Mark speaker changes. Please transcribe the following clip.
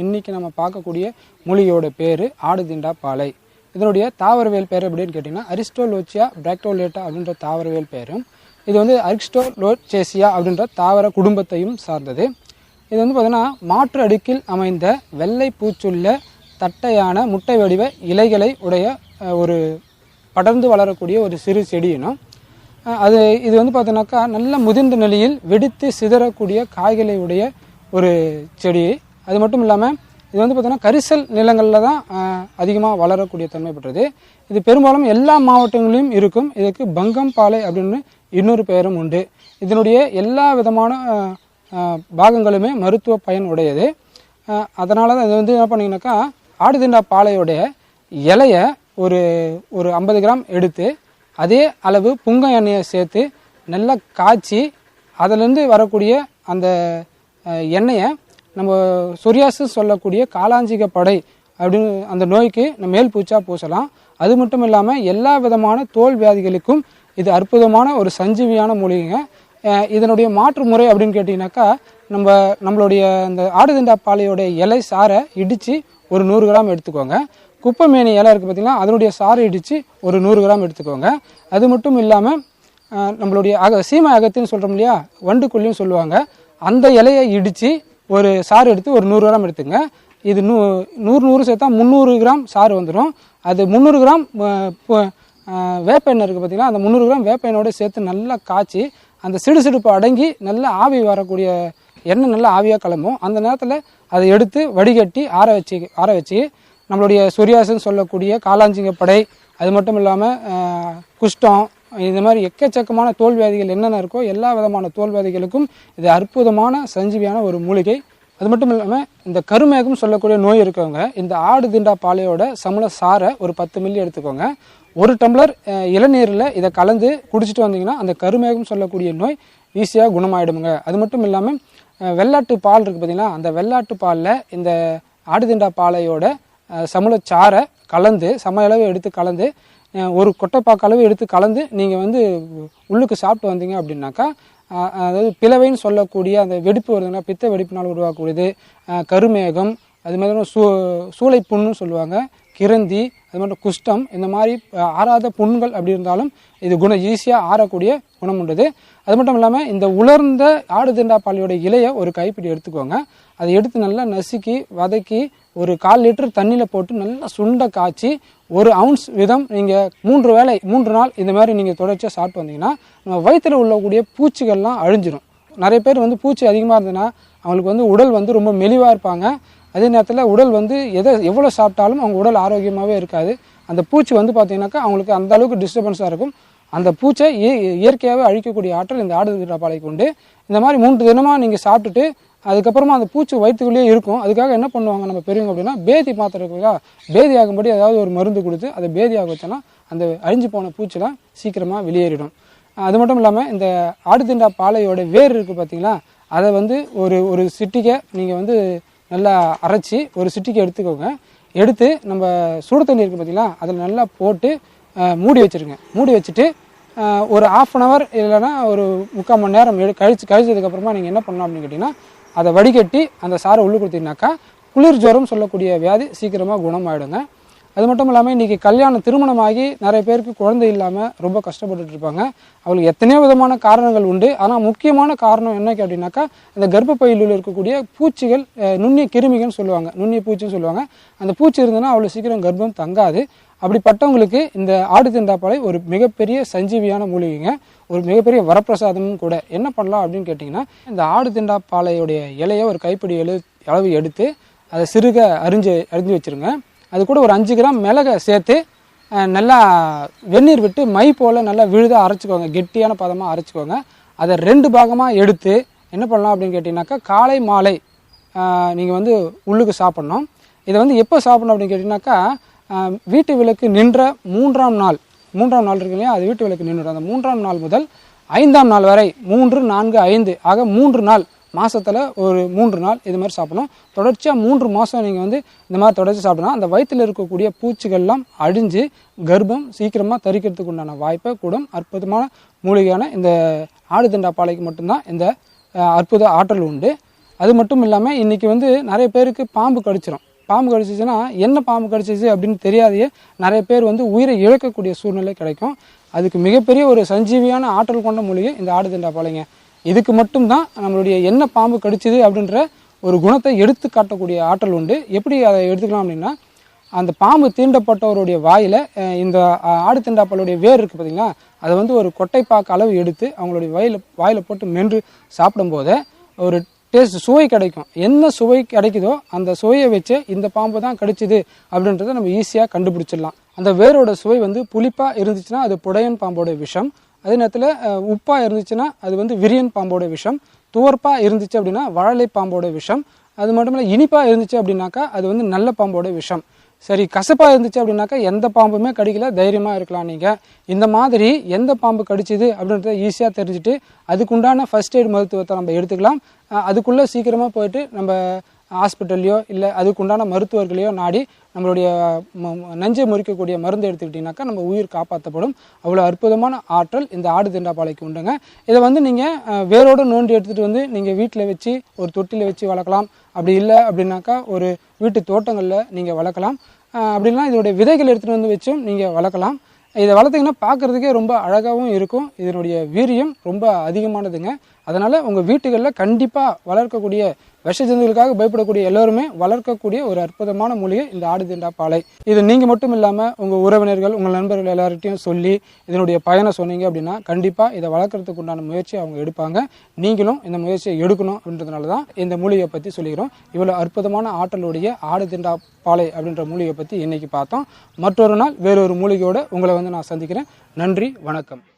Speaker 1: இன்றைக்கி நம்ம பார்க்கக்கூடிய மூலிகையோட பேர் ஆடுதிண்டா பாலை. இதனுடைய தாவரவியல் பேர் எப்படின்னு கேட்டிங்கன்னா அரிஸ்டோலோச்சியா பிராக்டோலேட்டா அப்படின்ற தாவரவியல் பேரும், இது வந்து அரிஸ்டோலோச்சேசியா அப்படின்ற தாவர குடும்பத்தையும் சார்ந்தது. இது வந்து பார்த்திங்கன்னா மாற்று அடுக்கில் அமைந்த வெள்ளை பூச்சுள்ள தட்டையான முட்டை வடிவ இலைகளை உடைய ஒரு படர்ந்து வளரக்கூடிய ஒரு சிறு செடியினும் இது வந்து பார்த்தீங்கன்னாக்கா நல்ல முதிர்ந்த நிலையில் வெடித்து சிதறக்கூடிய காய்களை உடைய ஒரு செடி. அது மட்டும் இல்லாமல் இது வந்து பார்த்திங்கன்னா கரிசல் நிலங்களில் தான் அதிகமாக வளரக்கூடிய தன்மை பெற்றது. இது பெரும்பாலும் எல்லா மாவட்டங்களிலும் இருக்கும். இதுக்கு பங்கம் பாலை அப்படின்னு இன்னொரு பெயரும் உண்டு. இதனுடைய எல்லா விதமான பாகங்களுமே மருத்துவ பயன் உடையது. அதனால தான் இது வந்து என்ன பண்ணிங்கனாக்கா ஆடுதிண்டா பாலையோடைய இலையை ஒரு 50 கிராம் எடுத்து அதே அளவு புங்க எண்ணெயை சேர்த்து நல்லா காய்ச்சி அதிலேருந்து வரக்கூடிய அந்த எண்ணெயை நம்ம சொரியாசிஸ் சொல்லக்கூடிய காலாஞ்சிக படை அப்படின்னு அந்த நோய்க்கு மேல் பூச்சா பூசலாம். அது மட்டும் இல்லாமல் எல்லா விதமான தோல் வியாதிகளுக்கும் இது அற்புதமான ஒரு சஞ்சீவியான மூலிகைங்க. இதனுடைய மாற்று முறை அப்படின்னு கேட்டிங்கனாக்கா நம்மளுடைய இந்த ஆடுதிண்டா பாலையோடைய இலை சாரை இடித்து ஒரு 100 கிராம் எடுத்துக்கோங்க. குப்பைமேனி இலை இருக்குது பார்த்திங்கன்னா, அதனுடைய சாறு இடித்து ஒரு 100 கிராம் எடுத்துக்கோங்க. அது மட்டும் இல்லாமல் நம்மளுடைய சீமை அகத்தின்னு சொல்கிறோம் இல்லையா, வண்டுக்குள்ளின்னு சொல்லுவாங்க, அந்த இலையை இடித்து ஒரு சாறு எடுத்து ஒரு 100 கிராம் எடுத்துங்க. இது 100 சேர்த்தா 300 கிராம் சாறு வந்துடும். அது 300 கிராம் வேப்ப எண்ணெய் இருக்குது பார்த்திங்கன்னா, அந்த 300 கிராம் வேப்ப எண்ணெயோடு சேர்த்து நல்லா காய்ச்சி அந்த சிடுசிடுப்பு அடங்கி நல்லா ஆவி வரக்கூடிய எண்ணெய் நல்லா ஆவியாக கிளம்பும். அந்த நேரத்தில் அதை எடுத்து வடிகட்டி ஆற வச்சு நம்மளுடைய சொரியாசின்னு சொல்லக்கூடிய காலாஞ்சிங்க படை, அது மட்டும் இல்லாமல் குஷ்டம், இந்த மாதிரி எக்கச்சக்கமான தோல்வியாதிகள் என்னென்ன இருக்கோ எல்லா விதமான தோல்வியாதிகளுக்கும் இது அற்புதமான சஞ்சீவியான ஒரு மூலிகை. அது மட்டும் இல்லாமல் இந்த கருமேகம் சொல்லக்கூடிய நோய் இருக்கவங்க இந்த ஆடுதிண்டா பாலையோட சமல சாரை ஒரு 10 மில்லி எடுத்துக்கோங்க. 1 டம்ளர் இளநீரில் இதை கலந்து குடிச்சிட்டு வந்தீங்கன்னா அந்த கருமேகம் சொல்லக்கூடிய நோய் ஈஸியாக குணமாயிடுமுங்க. அது மட்டும் இல்லாமல் வெள்ளாட்டு பால் இருக்குது பார்த்திங்கன்னா, அந்த வெள்ளாட்டு பாலில் இந்த ஆடுதிண்டா பாலையோட சமலச்சாரை கலந்து அளவு எடுத்து கலந்து ஒரு கொட்டைப்பாக்கு அளவு எடுத்து கலந்து நீங்கள் வந்து உள்ளுக்கு சாப்பிட்டு வந்தீங்க அப்படின்னாக்கா, அதாவது பிளவைன்னு சொல்லக்கூடிய அந்த வெடிப்பு வருதுன்னா பித்த வெடிப்பினால் உருவாக்கக்கூடியது, கருமேகம், அது மாதிரி சூளை புண்ணுன்னு சொல்லுவாங்க, கிரந்தி, அது மட்டும் குஷ்டம், இந்த மாதிரி ஆறாத புண்கள் அப்படி இருந்தாலும் இது ஈஸியாக ஆறக்கூடிய குணம் உண்டது. அது மட்டும் இல்லாமல் இந்த உலர்ந்த ஆடுதிண்டா பாலையோட இலையை ஒரு கைப்பிடி எடுத்துக்கோங்க. அதை எடுத்து நல்லா நசுக்கி வதக்கி ஒரு 1/4 லிட்டர் தண்ணியில் போட்டு நல்லா சுண்டை காய்ச்சி 1 ounce வீதம் நீங்கள் 3 நாள் இந்த மாதிரி நீங்கள் தொடர்ச்சியாக சாப்பிட்டு வந்தீங்கன்னா நம்ம வயிற்றில் உள்ளக்கூடிய பூச்சிகள்லாம் அழிஞ்சிடும். நிறைய பேர் வந்து பூச்சி அதிகமாக இருந்ததுன்னா அவங்களுக்கு வந்து உடல் வந்து ரொம்ப மெலிவாக இருப்பாங்க. அதே நேரத்தில் உடல் வந்து எவ்வளோ சாப்பிட்டாலும் அவங்க உடல் ஆரோக்கியமாகவே இருக்காது. அந்த பூச்சி வந்து பார்த்தீங்கன்னாக்கா அவங்களுக்கு அந்த அளவுக்கு டிஸ்டர்பன்ஸாக இருக்கும். அந்த பூச்சை இயற்கையாகவே அழிக்கக்கூடிய ஆற்றல் இந்த ஆடுதிண்டா பாலைக்கு உண்டு. இந்த மாதிரி 3 தினமாக நீங்கள் சாப்பிட்டுட்டு அதுக்கப்புறமா அந்த பூச்சி வயிற்றுக்குள்ளேயே இருக்கும். அதுக்காக என்ன பண்ணுவாங்க நம்ம பெரியவங்க அப்படின்னா, பேதி மாத்திரை இருக்குங்களா, பேதி ஆகும்படி ஏதாவது ஒரு மருந்து கொடுத்து அதை பேதியாக வச்சோன்னா அந்த அழிஞ்சு போன பூச்சிலாம் சீக்கிரமாக வெளியேறிடும். அது மட்டும் இல்லாமல் இந்த ஆடுதிண்டா பாலையோட வேர் இருக்குது பார்த்தீங்களா, அதை வந்து ஒரு சிட்டிக்கை நீங்கள் வந்து நல்லா அரைச்சி ஒரு சிட்டிக்கை எடுத்துக்கோங்க. எடுத்து நம்ம சுடு தண்ணி இருக்குது பார்த்தீங்களா, அதில் நல்லா போட்டு மூடி வச்சுருங்க. மூடி வச்சுட்டு ஒரு 1/2 hour இல்லைன்னா ஒரு 3/4 மணி நேரம் கழிச்சதுக்கப்புறமா நீங்கள் என்ன பண்ணலாம் அப்படின்னு கேட்டிங்கன்னா, அதை வடிகட்டி அந்த சாரை உள்ளே கொடுத்தீங்கன்னாக்கா குளிர் ஜுரம் சொல்லக்கூடிய வியாதி சீக்கிரமாக குணமாயிடுங்க. அது மட்டும் இல்லாமல் இன்றைக்கி திருமணமாகி நிறைய பேருக்கு குழந்தை இல்லாமல் ரொம்ப கஷ்டப்பட்டுட்டு இருப்பாங்க. அவங்களுக்கு எத்தனையோ விதமான காரணங்கள் உண்டு. ஆனால் முக்கியமான காரணம் என்ன கேட்டிங்கனாக்கா, இந்த கர்ப்பப்பையில் இருக்கக்கூடிய பூச்சிகள், நுண்ணிய கிருமிகள்னு சொல்லுவாங்க, நுண்ணிய பூச்சின்னு சொல்லுவாங்க. அந்த பூச்சி இருந்ததுன்னா அவ்வளோ சீக்கிரம் கர்ப்பம் தங்காது. அப்படிப்பட்டவங்களுக்கு இந்த ஆடுதிண்டா பாலை ஒரு மிகப்பெரிய சஞ்சீவியான மூலிகைங்க, ஒரு மிகப்பெரிய வரப்பிரசாதமும் கூட. என்ன பண்ணலாம் அப்படின்னு கேட்டிங்கன்னா, இந்த ஆடுதிண்டா பாலையுடைய இலையை ஒரு கைப்பிடி அளவு எடுத்து அதை சிறுக அரிஞ்சு வச்சுருங்க. அது கூட ஒரு 5 கிராம் மிளகை சேர்த்து நல்லா வெந்நீர் விட்டு மை போல் நல்லா விழுதாக அரைச்சிக்கோங்க, கெட்டியான பதமாக அரைச்சிக்கோங்க. அதை 2 பாகமாக எடுத்து என்ன பண்ணலாம் அப்படின்னு கேட்டிங்கனாக்கா, காலை மாலை நீங்கள் வந்து உள்ளுக்கு சாப்பிட்ணும். இதை வந்து எப்போ சாப்பிட்ணும் அப்படின்னு கேட்டிங்கனாக்கா, வீட்டு விளக்கு நின்ற 3ஆம் நாள் இருக்கு இல்லையா, அது வீட்டு விளக்கு நின்று அந்த 3ஆம் நாள் முதல் 5ஆம் நாள் வரை 3, 4, 5 ஆக 3 நாள் மாதத்தில் ஒரு 3 நாள் இது மாதிரி சாப்பிடணும். தொடர்ச்சியாக 3 மாதம் நீங்கள் வந்து இந்த மாதிரி தொடர்ச்சி சாப்பிடணும். அந்த வயிற்றில் இருக்கக்கூடிய பூச்சிகள்லாம் அழிஞ்சு கர்ப்பம் சீக்கிரமாக தரிக்கிறதுக்கு உண்டான வாய்ப்பை கூடும். அற்புதமான மூலிகையான இந்த ஆடுதிண்டா பாலைக்கு மட்டும்தான் இந்த அற்புத ஆற்றல் உண்டு. அது மட்டும் இல்லாமல் இன்றைக்கி வந்து நிறைய பேருக்கு பாம்பு கடிச்சிடும். பாம்பு கடிச்சிச்சுன்னா என்ன பாம்பு கடிச்சிச்சு அப்படின்னு தெரியாதையே நிறைய பேர் வந்து உயிரை இழக்கக்கூடிய சூழ்நிலை கிடைக்கும். அதுக்கு மிகப்பெரிய ஒரு சஞ்சீவியான ஆற்றல் கொண்ட மூலிகை இந்த ஆடுதிண்டாப்பாலைங்க. இதுக்கு மட்டும்தான் நம்மளுடைய என்ன பாம்பு கடிச்சிது அப்படின்ற ஒரு குணத்தை எடுத்து காட்டக்கூடிய ஆற்றல் உண்டு. எப்படி அதை எடுத்துக்கலாம் அப்படின்னா, அந்த பாம்பு தீண்டப்பட்டவருடைய வாயில் இந்த ஆடுதிண்டாப்பாலுடைய வேர் இருக்குது பார்த்தீங்களா, அதை வந்து ஒரு கொட்டைப்பாக்கு அளவு எடுத்து அவங்களுடைய வாயில் போட்டு மென்று சாப்பிடும்போது ஒரு டேஸ்ட் சுவை கிடைக்கும். என்ன சுவை கிடைக்குதோ அந்த சுவையை வச்சு இந்த பாம்பு தான் கடிச்சிது அப்படின்றத நம்ம ஈஸியாக கண்டுபிடிச்சிடலாம். அந்த வேரோட சுவை வந்து புளிப்பாக இருந்துச்சுன்னா அது புடையன் பாம்போட விஷம். அதே நேரத்தில் உப்பாக இருந்துச்சுன்னா அது வந்து விரியன் பாம்போட விஷம். துவர்ப்பாக இருந்துச்சு அப்படின்னா வாழை பாம்போட விஷம். அது மட்டும் இல்லை இனிப்பாக இருந்துச்சு அப்படின்னாக்கா அது வந்து நல்ல பாம்போட விஷம். சரி, கசப்பாக இருந்துச்சு அப்படின்னாக்கா எந்த பாம்புமே கடிக்கல, தைரியமாக இருக்கலாம். நீங்கள் இந்த மாதிரி எந்த பாம்பு கடிச்சிது அப்படின்றத ஈஸியாக தெரிஞ்சுட்டு அதுக்குண்டான ஃபர்ஸ்ட் எய்ட் மருத்துவத்தை நம்ம எடுத்துக்கலாம். அதுக்குள்ளே சீக்கிரமாக போயிட்டு நம்ம ஹாஸ்பிட்டல்லையோ இல்லை அதுக்குண்டான மருத்துவர்களையோ நாடி நம்மளுடைய நஞ்சை முறிக்கக்கூடிய மருந்து எடுத்துக்கிட்டிங்கனாக்கா நம்ம உயிர் காப்பாற்றப்படும். அவ்வளோ அற்புதமான ஆற்றல் இந்த ஆடுதிண்டாப்பாலைக்கு உண்டுங்க. இதை வந்து நீங்கள் வேரோடு நோண்டி எடுத்துகிட்டு வந்து நீங்கள் வீட்டில் வச்சு ஒரு தொட்டியில் வச்சு வளர்க்கலாம். அப்படி இல்லை அப்படின்னாக்கா ஒரு வீட்டு தோட்டங்களில் நீங்கள் வளர்க்கலாம். அப்படின்னா இதனுடைய விதைகள் எடுத்துகிட்டு வந்து வச்சும் நீங்கள் வளர்க்கலாம். இதை வளர்த்திங்கன்னா பார்க்குறதுக்கே ரொம்ப அழகாகவும் இருக்கும். இதனுடைய வீரியம் ரொம்ப அதிகமானதுங்க. அதனால் உங்கள் வீட்டுகளில் கண்டிப்பாக வளர்க்கக்கூடிய விஷ ஜந்துக்களுக்காக பயப்படக்கூடிய எல்லோருமே வளர்க்கக்கூடிய ஒரு அற்புதமான மூலிகை இந்த ஆடுதிண்டாப்பாலை. இது நீங்கள் மட்டும் இல்லாமல் உங்கள் உறவினர்கள், உங்கள் நண்பர்கள் எல்லார்கிட்டையும் சொல்லி இதனுடைய பயனை சொன்னீங்க அப்படின்னா கண்டிப்பாக இதை வளர்க்குறதுக்கு உண்டான முயற்சியை அவங்க எடுப்பாங்க. நீங்களும் இந்த முயற்சியை எடுக்கணும் அப்படின்றதுனால தான் இந்த மூலிகையை பற்றி சொல்லிக்கிறோம். இவ்வளோ அற்புதமான ஆற்றலுடைய ஆடுதிண்டாப்பாலை அப்படின்ற மூலிகையை பற்றி இன்றைக்கி பார்த்தோம். மற்றொரு நாள் வேறொரு மூலிகையோடு உங்களை வந்து நான் சந்திக்கிறேன். நன்றி, வணக்கம்.